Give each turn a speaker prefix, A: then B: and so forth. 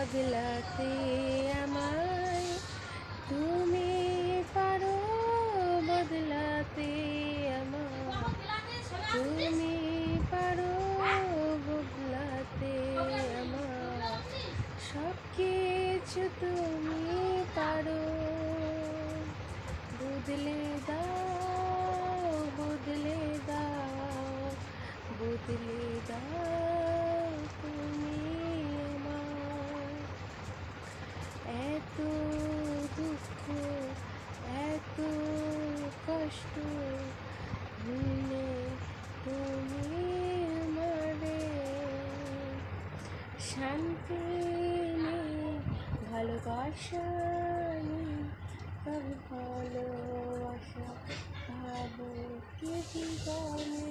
A: পাগলাতে আমায়, তুমি পারো বদলাতে আমায়, তুমি পারো বদলাতে আমায়, সব কিছু তুমি পারো। বদলে দাও, বদলে দাও, বদলে দাও তুমি আমায়। এত দুঃখ, এত কষ্ট ভুলে তুমি আমারে, শান্তি নেই, ভালোবাসা নেই, তবে ভালোবাসা ভাবো কি জীবনে।